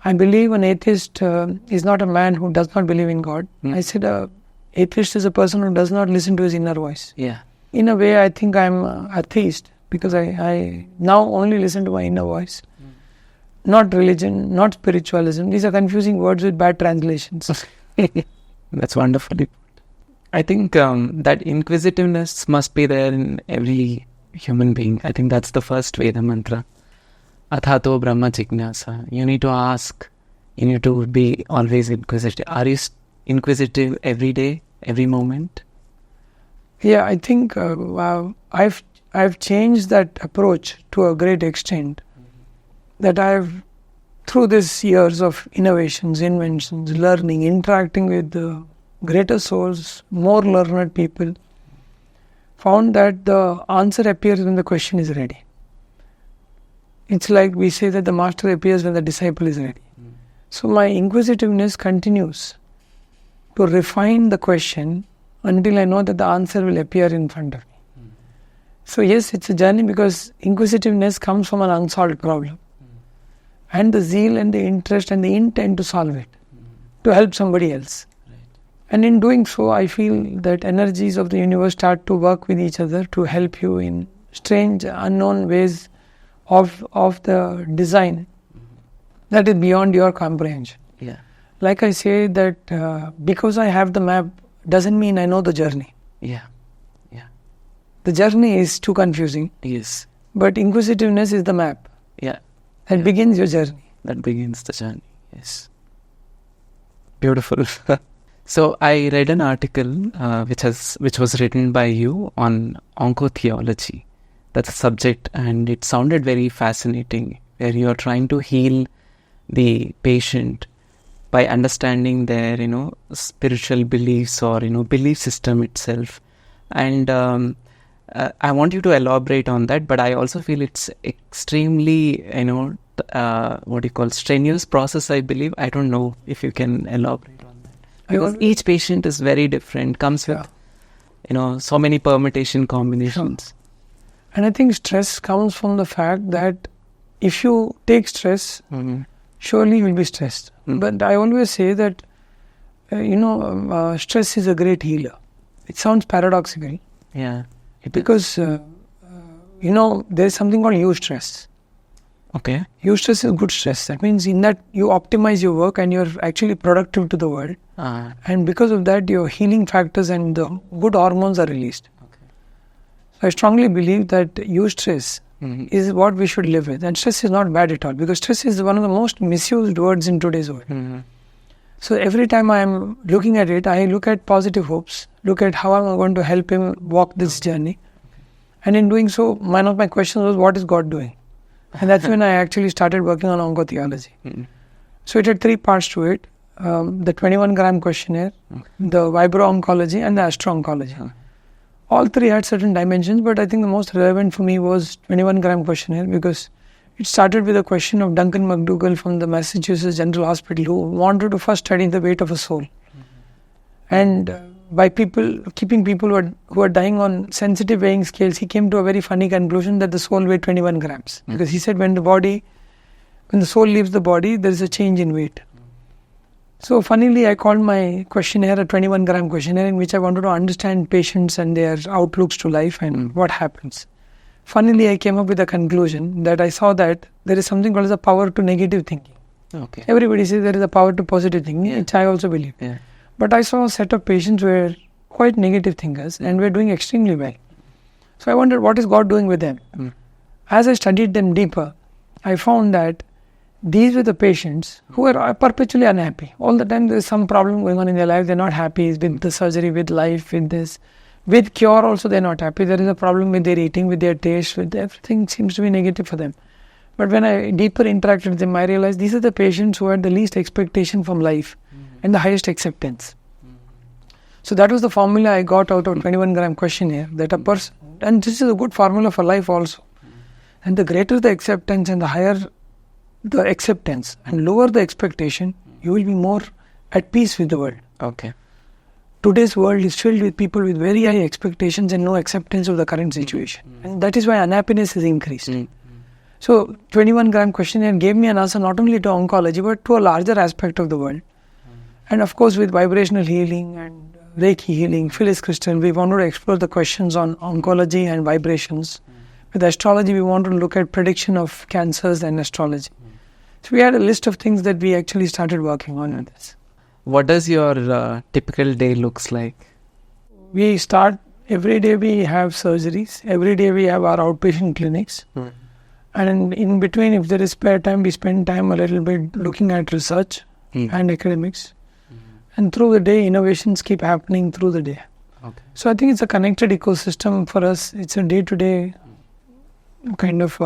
I believe an atheist is not a man who does not believe in God. I said an atheist is a person who does not listen to his inner voice. Yeah. In a way, I think I'm a theist because I now only listen to my inner voice. Not religion, not spiritualism. These are confusing words with bad translations. That's wonderfully put. I think that inquisitiveness must be there in every human being. I think that's the first Veda mantra. Athato Brahma Jignasa. You need to ask. You need to be always inquisitive. Are you inquisitive every day, every moment? Yeah, I think I've changed that approach to a great extent. That through these years of innovations, inventions, learning, interacting with the greater souls, more learned people, found that the answer appears when the question is ready. It's like we say that the master appears when the disciple is ready. So my inquisitiveness continues to refine the question until I know that the answer will appear in front of me. So yes, it's a journey because inquisitiveness comes from an unsolved problem. And the zeal and the interest and the intent to solve it, to help somebody else. Right. And in doing so, I feel that energies of the universe start to work with each other to help you in strange, unknown ways of the design that is beyond your comprehension. Yeah. Like I say that because I have the map doesn't mean I know the journey. Yeah. Yeah. The journey is too confusing. Yes. But inquisitiveness is the map. Yeah. That begins your journey. That begins the journey. Yes. Beautiful. So I read an article which was written by you on theology. That's a subject, and it sounded very fascinating, where you are trying to heal the patient by understanding their, spiritual beliefs or, belief system itself. And I want you to elaborate on that, but I also feel it's extremely, strenuous process, I believe. I don't know if you can elaborate on that. Because each patient is very different, comes with, so many permutation combinations. Sure. And I think stress comes from the fact that if you take stress, surely you will be stressed. But I always say that, stress is a great healer. It sounds paradoxical. Yeah. Because, there's something called eustress. Okay. Eustress is good stress. That means in that you optimize your work and you're actually productive to the world. And because of that, your healing factors and the good hormones are released. I strongly believe that eustress is what we should live with. And stress is not bad at all, because stress is one of the most misused words in today's world. So every time I am looking at it, I look at positive hopes, look at how I'm going to help him walk this journey. And in doing so, one of my questions was, what is God doing? And that's when I actually started working on oncotheology. So it had 3 parts to it. The 21-gram questionnaire, the vibro-oncology and the astro-oncology. All 3 had certain dimensions, but I think the most relevant for me was 21-gram questionnaire, because it started with a question of Duncan McDougall from the Massachusetts General Hospital, who wanted to first study the weight of a soul. And by keeping people who are dying on sensitive weighing scales, he came to a very funny conclusion that the soul weighed 21 grams. Because he said when the soul leaves the body, there is a change in weight. So funnily, I called my questionnaire a 21-gram questionnaire, in which I wanted to understand patients and their outlooks to life and what happens. Funnily, I came up with a conclusion that I saw that there is something called as a power to negative thinking. Okay. Everybody says there is a power to positive thinking, which I also believe. Yeah. But I saw a set of patients who were quite negative thinkers and were doing extremely well. So I wondered, what is God doing with them? As I studied them deeper, I found that these were the patients who were perpetually unhappy. All the time there is some problem going on in their life. They're not happy with the surgery, with life, with this. With cure also they're not happy. There is a problem with their eating, with their taste, with everything seems to be negative for them. But when I deeper interacted with them, I realized these are the patients who had the least expectation from life and the highest acceptance. So that was the formula I got out of 21-gram questionnaire, that a person, and this is a good formula for life also. And the greater the acceptance and the higher the acceptance and lower the expectation, you will be more at peace with the world. Okay. today's world is filled with people with very high expectations and no acceptance of the current situation. And that is why unhappiness is increased. So 21-gram questionnaire gave me an answer not only to oncology but to a larger aspect of the world. And of course with vibrational healing and Reiki healing, Phyllis Crystal, we wanted to explore the questions on oncology and vibrations. With astrology, we want to look at prediction of cancers and astrology. So we had a list of things that we actually started working on with this. What does your typical day looks like? We start, every day we have surgeries. Every day we have our outpatient clinics. And in between, if there is spare time, we spend time a little bit looking at research and academics. And through the day, innovations keep happening through the day. So I think it's a connected ecosystem for us. It's a day-to-day kind of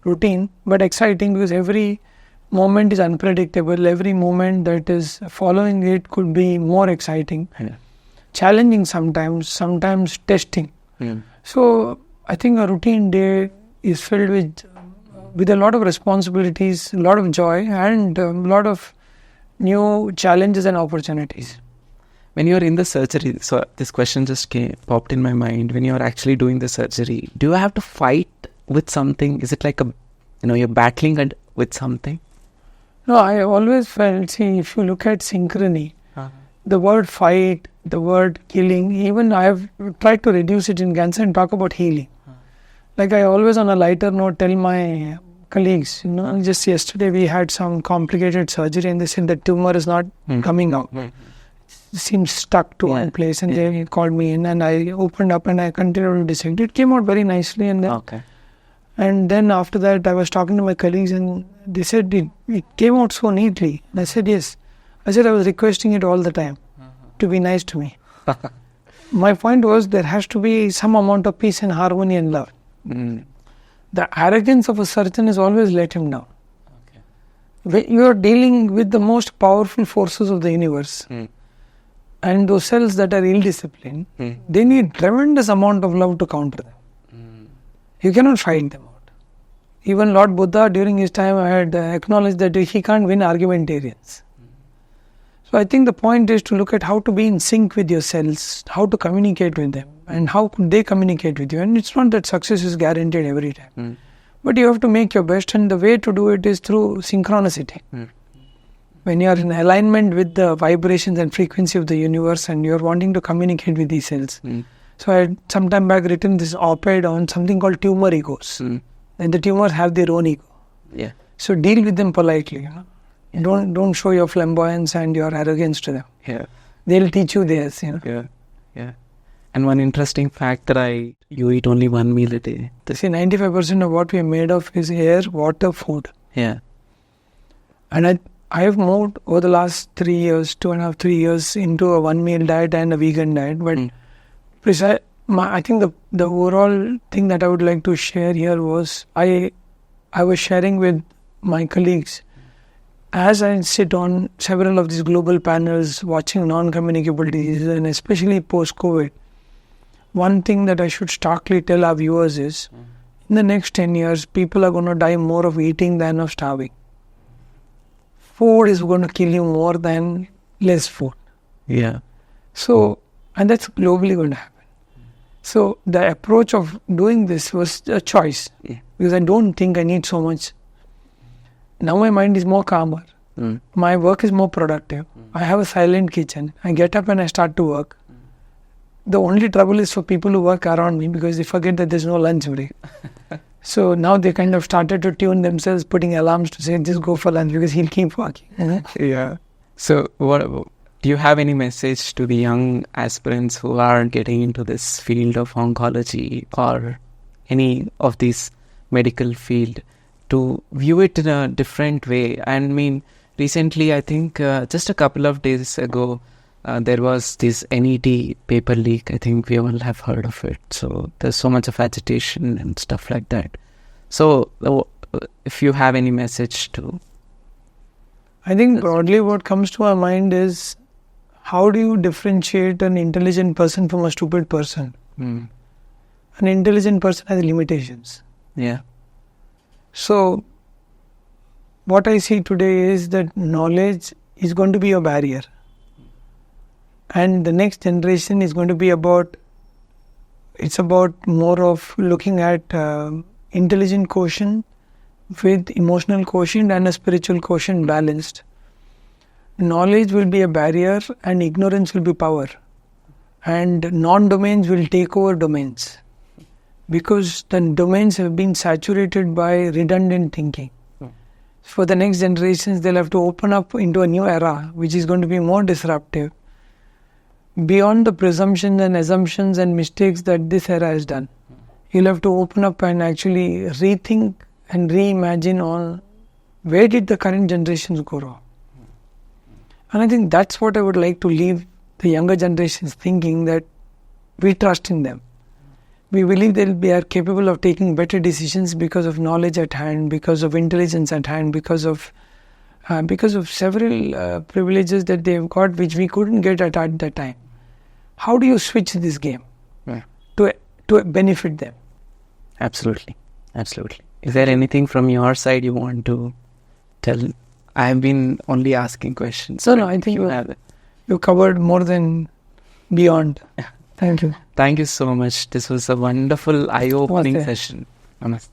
routine, but exciting because every moment is unpredictable. Every moment that is following it could be more exciting. Challenging sometimes testing. So I think a routine day is filled with a lot of responsibilities, a lot of joy, and a lot of new challenges and opportunities. When you're in the surgery, so this question just popped in my mind. When you're actually doing the surgery, do you have to fight with something? Is it like you're battling with something? No, I always felt, see, if you look at synchrony, the word fight, the word killing, even I have tried to reduce it in cancer and talk about healing. Like I always on a lighter note tell my colleagues, just yesterday we had some complicated surgery and they said the tumor is not coming out. It seems stuck to one place, and they called me in and I opened up and I continued to dissect. It came out very nicely, and then after that I was talking to my colleagues and they said it came out so neatly. And I said yes. I said I was requesting it all the time to be nice to me. My point was there has to be some amount of peace and harmony and love. The arrogance of a surgeon is always let him down. You are dealing with the most powerful forces of the universe. And those cells that are ill-disciplined, they need tremendous amount of love to counter them. You cannot fight them out. Even Lord Buddha during his time had acknowledged that he can't win argumentarians. So I think the point is to look at how to be in sync with your cells, how to communicate with them, and how could they communicate with you. And it's not that success is guaranteed every time. But you have to make your best, and the way to do it is through synchronicity. When you are in alignment with the vibrations and frequency of the universe and you are wanting to communicate with these cells. So I had some time back written this op-ed on something called tumor egos. And the tumors have their own ego. So deal with them politely. Don't show your flamboyance and your arrogance to them. They'll teach you theirs. And one interesting fact you eat only one meal a day. See, 95% of what we are made of is air, water, food. And I have moved over the last 3 years, 2.5-3 years into a one meal diet and a vegan diet. But I think the overall thing that I would like to share here was I was sharing with my colleagues as I sit on several of these global panels watching non-communicable diseases and especially post-COVID. One thing that I should starkly tell our viewers is in the next 10 years, people are going to die more of eating than of starving. Food is going to kill you more than less food. So, and that's globally going to happen. So the approach of doing this was a choice because I don't think I need so much. Now my mind is more calmer. My work is more productive. I have a silent kitchen. I get up and I start to work. The only trouble is for people who work around me because they forget that there's no lunch break. So now they kind of started to tune themselves, putting alarms to say, just go for lunch because he'll keep working. So do you have any message to the young aspirants who are getting into this field of oncology or any of these medical field to view it in a different way? I mean, recently, I think just a couple of days ago, there was this NET paper leak. I think we all have heard of it. So there's so much of agitation and stuff like that. So if you have any message to... I think broadly what comes to our mind is how do you differentiate an intelligent person from a stupid person? An intelligent person has limitations. So what I see today is that knowledge is going to be a barrier. And the next generation is going to be about more of looking at intelligent quotient with emotional quotient and a spiritual quotient balanced. Knowledge will be a barrier and ignorance will be power. And non-domains will take over domains. Because the domains have been saturated by redundant thinking. For the next generations, they'll have to open up into a new era, which is going to be more disruptive, beyond the presumptions and assumptions and mistakes that this era has done. You'll have to open up and actually rethink and reimagine on where did the current generations go wrong. And I think that's what I would like to leave the younger generations thinking, that we trust in them. We believe they are capable of taking better decisions because of knowledge at hand, because of intelligence at hand, because of several privileges that they've got which we couldn't get at that time. How do you switch this game to benefit them? Absolutely. Is there anything from your side you want to tell? I have been only asking questions. No, I think you covered more than beyond. Thank you. Thank you so much. This was a wonderful eye-opening session. Namaste.